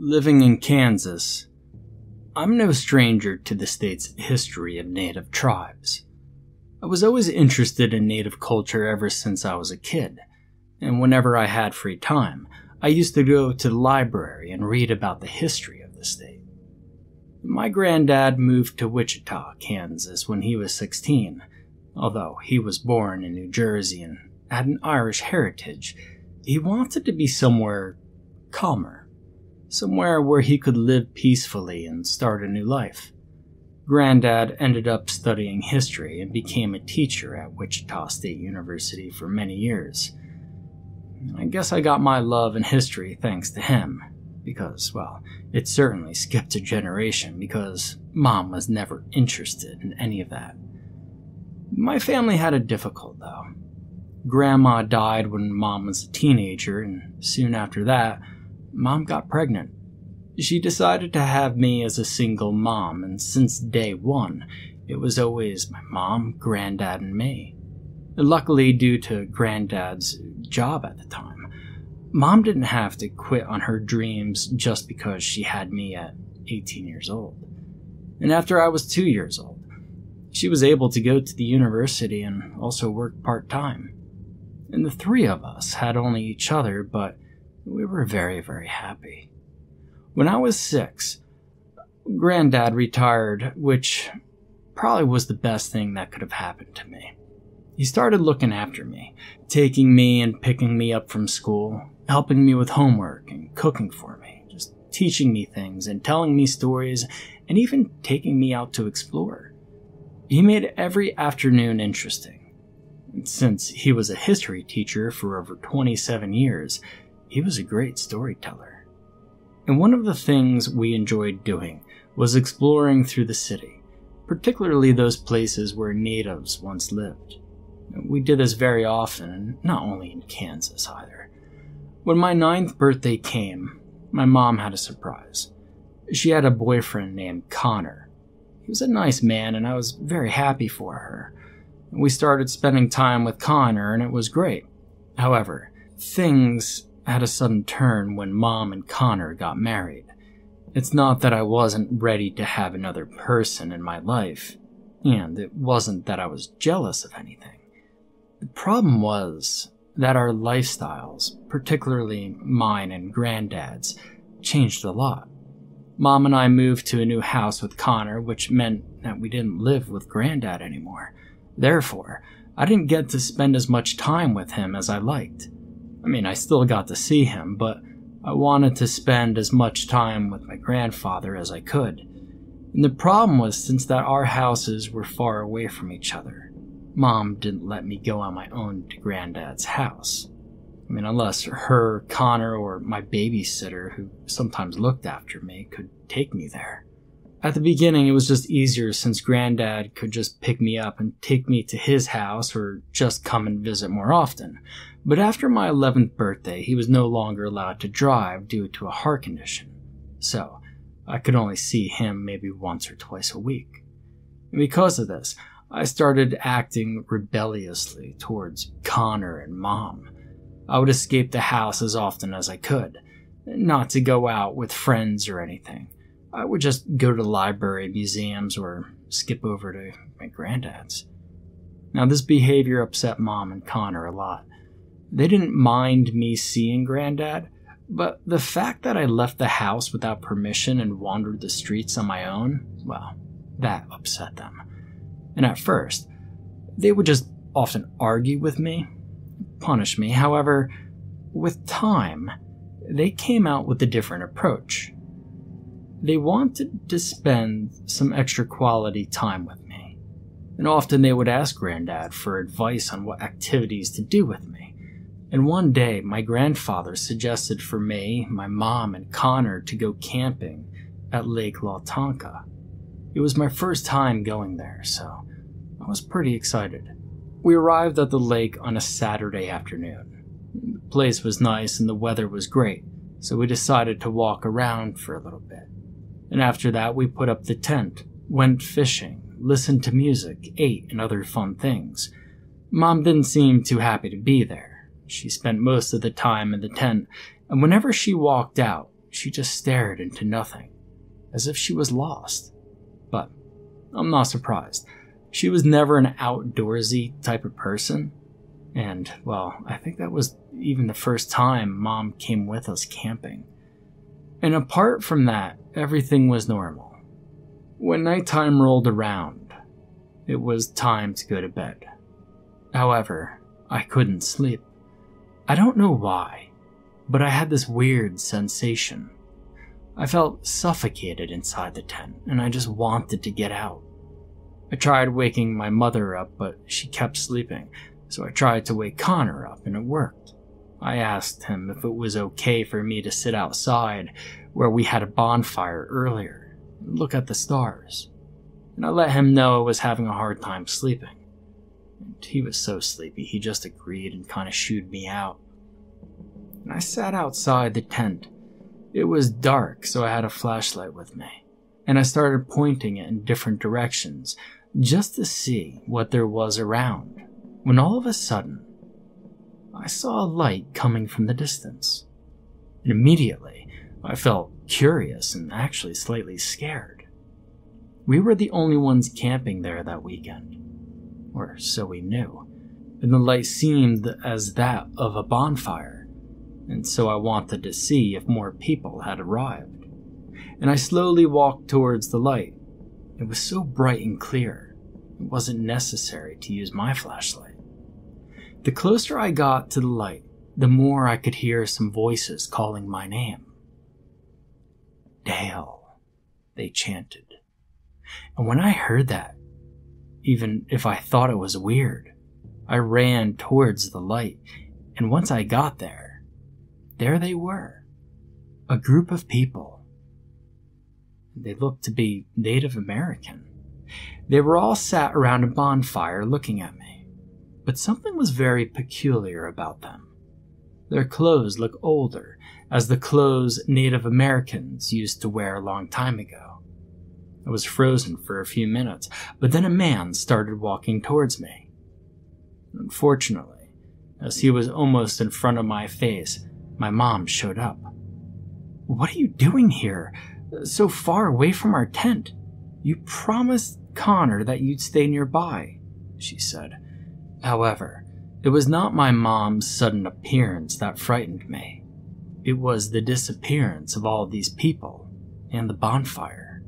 Living in Kansas, I'm no stranger to the state's history of native tribes. I was always interested in native culture ever since I was a kid, and whenever I had free time, I used to go to the library and read about the history of the state. My granddad moved to Wichita, Kansas when he was 16. Although he was born in New Jersey and had an Irish heritage, he wanted to be somewhere calmer. Somewhere where he could live peacefully and start a new life. Granddad ended up studying history and became a teacher at Wichita State University for many years. I guess I got my love in history thanks to him, because, well, it certainly skipped a generation because Mom was never interested in any of that. My family had it difficult, though. Grandma died when Mom was a teenager, and soon after that, Mom got pregnant. She decided to have me as a single mom, and since day one, it was always my mom, Granddad, and me. Luckily, due to Granddad's job at the time, Mom didn't have to quit on her dreams just because she had me at 18 years old. And after I was 2 years old, she was able to go to the university and also work part-time. And the three of us had only each other, but we were very, very happy. When I was 6, Granddad retired, which probably was the best thing that could have happened to me. He started looking after me, taking me and picking me up from school, helping me with homework and cooking for me, just teaching me things and telling me stories, and even taking me out to explore. He made every afternoon interesting. And since he was a history teacher for over 27 years, he was a great storyteller. And one of the things we enjoyed doing was exploring through the city, particularly those places where natives once lived. We did this very often, and not only in Kansas either. When my 9th birthday came, my mom had a surprise. She had a boyfriend named Connor. He was a nice man, and I was very happy for her. We started spending time with Connor, and it was great. However, things had a sudden turn when Mom and Connor got married. It's not that I wasn't ready to have another person in my life, and it wasn't that I was jealous of anything. The problem was that our lifestyles, particularly mine and Granddad's, changed a lot. Mom and I moved to a new house with Connor, which meant that we didn't live with Granddad anymore. Therefore, I didn't get to spend as much time with him as I liked. I mean, I still got to see him, but I wanted to spend as much time with my grandfather as I could. And the problem was, since that our houses were far away from each other, Mom didn't let me go on my own to Granddad's house. I mean, unless her, Connor, or my babysitter, who sometimes looked after me, could take me there. At the beginning, it was just easier since Granddad could just pick me up and take me to his house or just come and visit more often. But after my 11th birthday, he was no longer allowed to drive due to a heart condition. So, I could only see him maybe once or twice a week. And because of this, I started acting rebelliously towards Connor and Mom. I would escape the house as often as I could, not to go out with friends or anything. I would just go to the library, museums, or skip over to my Granddad's. Now, this behavior upset Mom and Connor a lot. They didn't mind me seeing Granddad, but the fact that I left the house without permission and wandered the streets on my own, well, that upset them. And at first, they would just often argue with me, punish me. However, with time, they came out with a different approach. They wanted to spend some extra quality time with me, and often they would ask Granddad for advice on what activities to do with me. And one day, my grandfather suggested for me, my mom, and Connor to go camping at Lake Lawtonka. It was my first time going there, so I was pretty excited. We arrived at the lake on a Saturday afternoon. The place was nice and the weather was great, so we decided to walk around for a little bit. And after that, we put up the tent, went fishing, listened to music, ate, and other fun things. Mom didn't seem too happy to be there. She spent most of the time in the tent, and whenever she walked out, she just stared into nothing, as if she was lost. But I'm not surprised. She was never an outdoorsy type of person, and, well, I think that was even the first time Mom came with us camping. And apart from that, everything was normal. When nighttime rolled around, it was time to go to bed. However, I couldn't sleep. I don't know why, but I had this weird sensation. I felt suffocated inside the tent, and I just wanted to get out. I tried waking my mother up, but she kept sleeping, so I tried to wake Connor up, and it worked. I asked him if it was okay for me to sit outside where we had a bonfire earlier and look at the stars, and I let him know I was having a hard time sleeping. And he was so sleepy, he just agreed and kind of shooed me out. And I sat outside the tent. It was dark, so I had a flashlight with me, and I started pointing it in different directions just to see what there was around, when all of a sudden, I saw a light coming from the distance. And immediately, I felt curious and actually slightly scared. We were the only ones camping there that weekend, or so we knew, and the light seemed as that of a bonfire, and so I wanted to see if more people had arrived. And I slowly walked towards the light. It was so bright and clear, it wasn't necessary to use my flashlight. The closer I got to the light, the more I could hear some voices calling my name. Dale, they chanted. And when I heard that, even if I thought it was weird, I ran towards the light, and once I got there they were, a group of people. They looked to be Native American. They were all sat around a bonfire looking at me, but something was very peculiar about them. Their clothes looked older, as the clothes Native Americans used to wear a long time ago. I was frozen for a few minutes, but then a man started walking towards me. Unfortunately, as he was almost in front of my face, my mom showed up. "What are you doing here, so far away from our tent? You promised Connor that you'd stay nearby," she said. However, it was not my mom's sudden appearance that frightened me. It was the disappearance of all these people and the bonfire.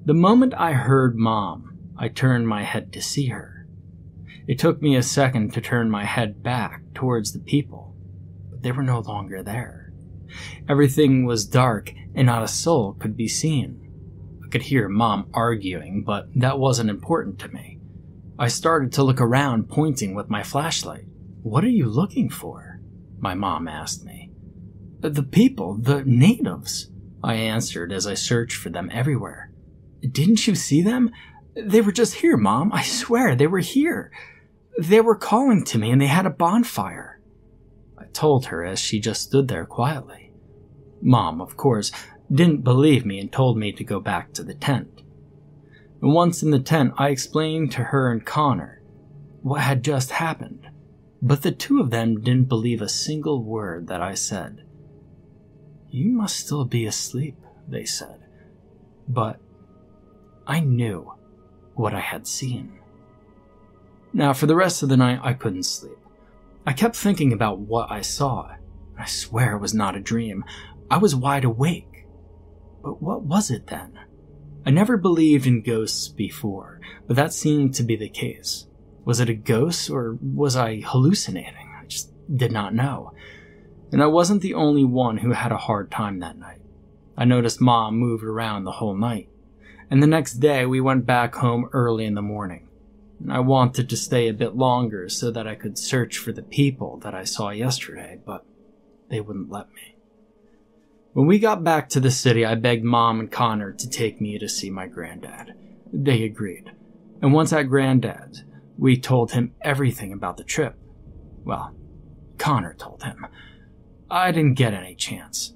The moment I heard Mom, I turned my head to see her. It took me a second to turn my head back towards the people, but they were no longer there. Everything was dark and not a soul could be seen. I could hear Mom arguing, but that wasn't important to me. I started to look around, pointing with my flashlight. "What are you looking for?" my mom asked me. "The people, the natives," I answered as I searched for them everywhere. "Didn't you see them? They were just here, Mom. I swear, they were here. They were calling to me and they had a bonfire," I told her as she just stood there quietly. Mom, of course, didn't believe me and told me to go back to the tent. And once in the tent, I explained to her and Connor what had just happened, but the two of them didn't believe a single word that I said. "You must still be asleep," they said, but I knew what I had seen. Now, for the rest of the night, I couldn't sleep. I kept thinking about what I saw. I swear it was not a dream. I was wide awake. But what was it then? I never believed in ghosts before, but that seemed to be the case. Was it a ghost or was I hallucinating? I just did not know. And I wasn't the only one who had a hard time that night. I noticed Mom moved around the whole night. And the next day we went back home early in the morning. And I wanted to stay a bit longer so that I could search for the people that I saw yesterday, but they wouldn't let me. When we got back to the city, I begged Mom and Connor to take me to see my granddad. They agreed. And once at Granddad's, we told him everything about the trip. Well, Connor told him. I didn't get any chance.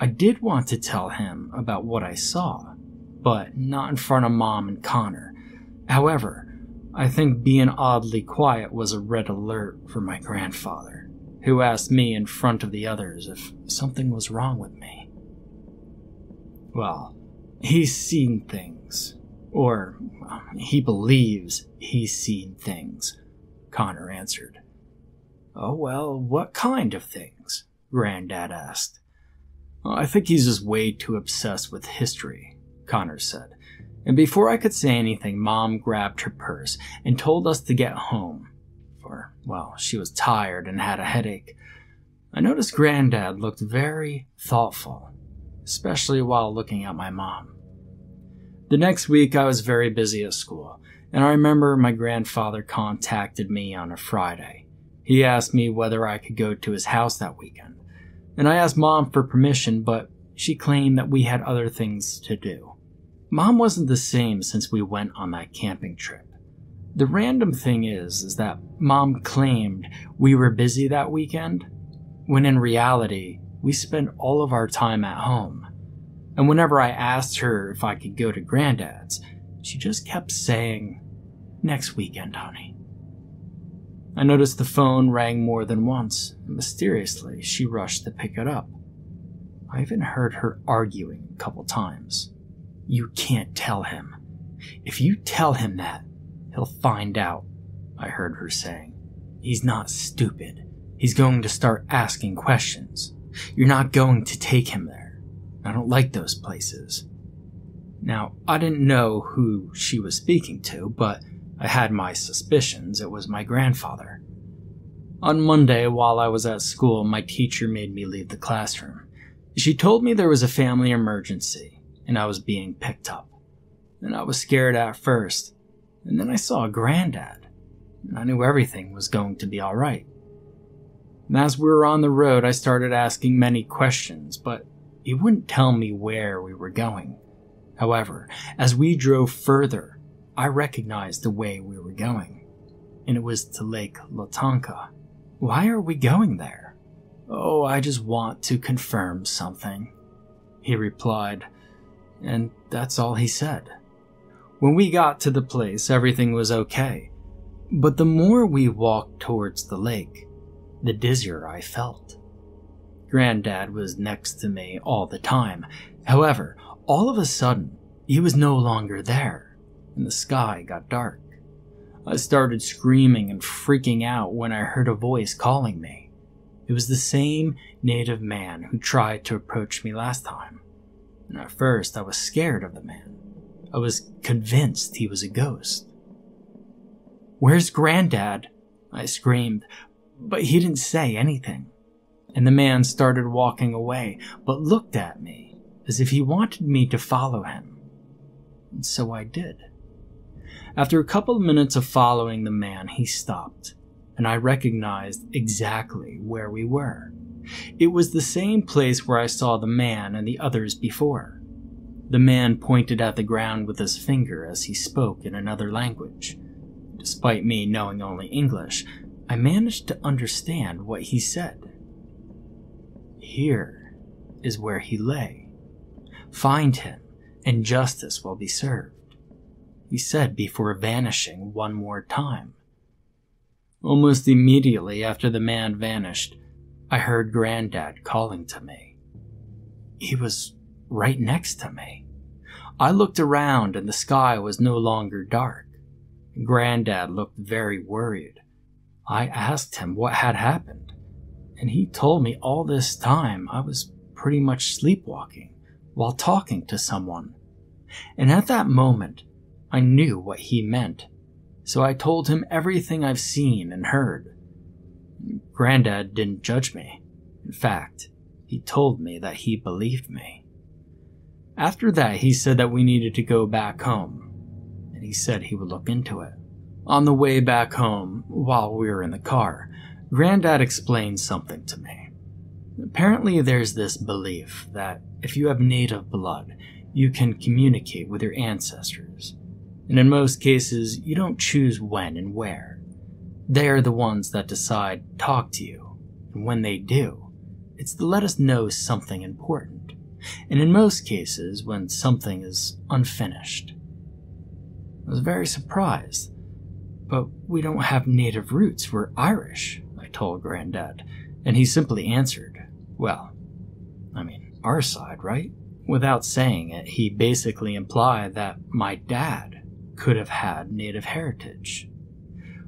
I did want to tell him about what I saw, but not in front of Mom and Connor. However, I think being oddly quiet was a red alert for my grandfather, who asked me in front of the others if something was wrong with me. Well, he's seen things. Or, he believes he's seen things, Connor answered. Oh, well, what kind of things? Granddad asked. I think he's just way too obsessed with history, Connor said. And before I could say anything, Mom grabbed her purse and told us to get home. For, well, she was tired and had a headache. I noticed Granddad looked very thoughtful, especially while looking at my mom. The next week, I was very busy at school, and I remember my grandfather contacted me on a Friday. He asked me whether I could go to his house that weekend, and I asked Mom for permission, but she claimed that we had other things to do. Mom wasn't the same since we went on that camping trip. The random thing is that Mom claimed we were busy that weekend, when in reality, we spent all of our time at home. And whenever I asked her if I could go to Granddad's, she just kept saying, "Next weekend, honey." I noticed the phone rang more than once, and mysteriously, she rushed to pick it up. I even heard her arguing a couple times. "You can't tell him. If you tell him that, he'll find out," I heard her saying. "He's not stupid. He's going to start asking questions. You're not going to take him there. I don't like those places." Now, I didn't know who she was speaking to, but I had my suspicions it was my grandfather. On Monday, while I was at school, my teacher made me leave the classroom. She told me there was a family emergency, and I was being picked up. And I was scared at first, and then I saw Granddad, and I knew everything was going to be all right. And as we were on the road, I started asking many questions, but he wouldn't tell me where we were going. However, as we drove further, I recognized the way we were going, and it was to Lake Latanka. "Why are we going there?" "Oh, I just want to confirm something," he replied, and that's all he said. When we got to the place, everything was okay, but the more we walked towards the lake, the dizzier I felt. Granddad was next to me all the time. However, all of a sudden, he was no longer there, and the sky got dark. I started screaming and freaking out when I heard a voice calling me. It was the same native man who tried to approach me last time. And at first, I was scared of the man. I was convinced he was a ghost. "Where's Granddad?" I screamed, but he didn't say anything. And the man started walking away, but looked at me as if he wanted me to follow him. And so I did. After a couple of minutes of following the man, he stopped, and I recognized exactly where we were. It was the same place where I saw the man and the others before. The man pointed at the ground with his finger as he spoke in another language. Despite me knowing only English, I managed to understand what he said. "Here is where he lay. Find him, and justice will be served," he said before vanishing one more time. Almost immediately after the man vanished, I heard Granddad calling to me. He was right next to me. I looked around and the sky was no longer dark. Granddad looked very worried. I asked him what had happened, and he told me all this time I was pretty much sleepwalking while talking to someone. And at that moment, I knew what he meant, so I told him everything I've seen and heard. Granddad didn't judge me. In fact, he told me that he believed me. After that, he said that we needed to go back home, and he said he would look into it. On the way back home, while we were in the car, Granddad explained something to me. Apparently there's this belief that if you have native blood, you can communicate with your ancestors. And in most cases, you don't choose when and where. They are the ones that decide to talk to you. And when they do, it's to let us know something important. And in most cases, when something is unfinished. I was very surprised. But we don't have native roots, we're Irish, I told Granddad. And he simply answered, well, our side, right? Without saying it, he basically implied that my dad could have had Native heritage.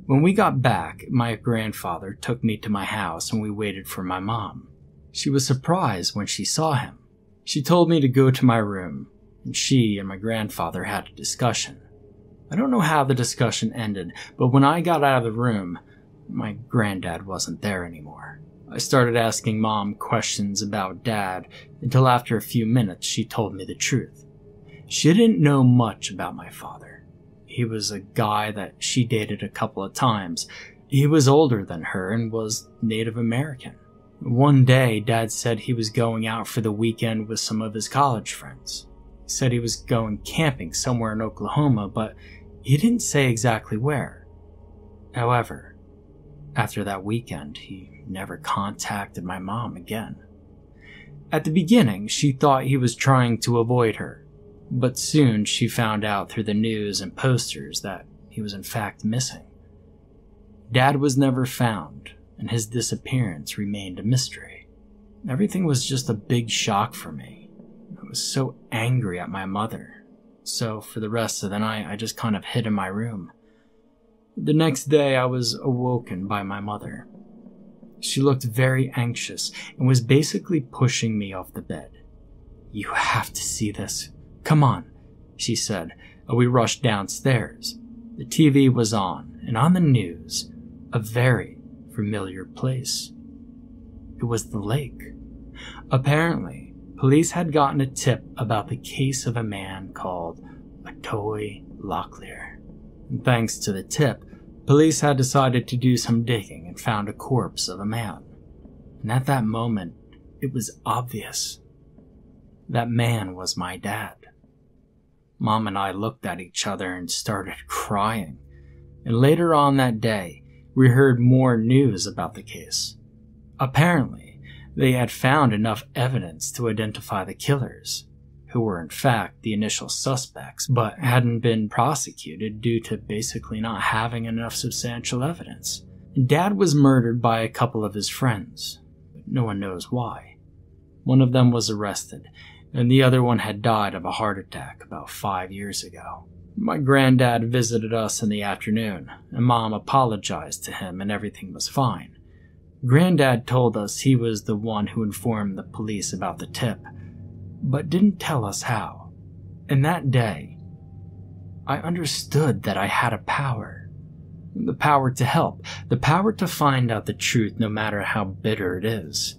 When we got back, my grandfather took me to my house and we waited for my mom. She was surprised when she saw him. She told me to go to my room, and she and my grandfather had a discussion. I don't know how the discussion ended, but when I got out of the room, my granddad wasn't there anymore. I started asking Mom questions about Dad until after a few minutes she told me the truth. She didn't know much about my father. He was a guy that she dated a couple of times. He was older than her and was Native American. One day, Dad said he was going out for the weekend with some of his college friends. He said he was going camping somewhere in Oklahoma, but he didn't say exactly where. However, after that weekend, he never contacted my mom again. At the beginning, she thought he was trying to avoid her, but soon she found out through the news and posters that he was in fact missing. Dad was never found, and his disappearance remained a mystery. Everything was just a big shock for me. I was so angry at my mother, so for the rest of the night I just kind of hid in my room. The next day I was awoken by my mother. She looked very anxious and was basically pushing me off the bed. "You have to see this. Come on," she said, and we rushed downstairs. The TV was on, and on the news, a very familiar place. It was the lake. Apparently, police had gotten a tip about the case of a man called Towey. And thanks to the tip, police had decided to do some digging and found a corpse of a man. And at that moment, it was obvious. That man was my dad. Mom and I looked at each other and started crying. And later on that day, we heard more news about the case. Apparently, they had found enough evidence to identify the killers, who were in fact the initial suspects, but hadn't been prosecuted due to basically not having enough substantial evidence. Dad was murdered by a couple of his friends, but no one knows why. One of them was arrested, and the other one had died of a heart attack about 5 years ago. My granddad visited us in the afternoon, and Mom apologized to him and everything was fine. Granddad told us he was the one who informed the police about the tip, but didn't tell us how. And that day, I understood that I had a power. The power to help, the power to find out the truth no matter how bitter it is.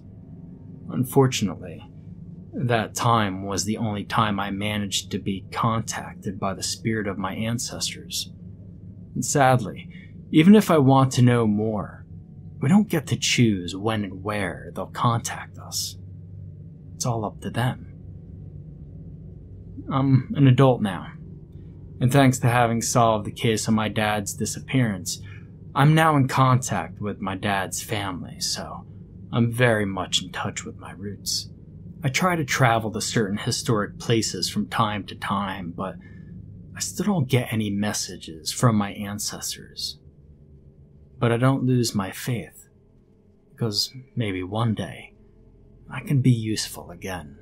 Unfortunately, that time was the only time I managed to be contacted by the spirit of my ancestors. And sadly, even if I want to know more, we don't get to choose when and where they'll contact us. It's all up to them. I'm an adult now, and thanks to having solved the case of my dad's disappearance, I'm now in contact with my dad's family, so I'm very much in touch with my roots. I try to travel to certain historic places from time to time, but I still don't get any messages from my ancestors. But I don't lose my faith, because maybe one day I can be useful again.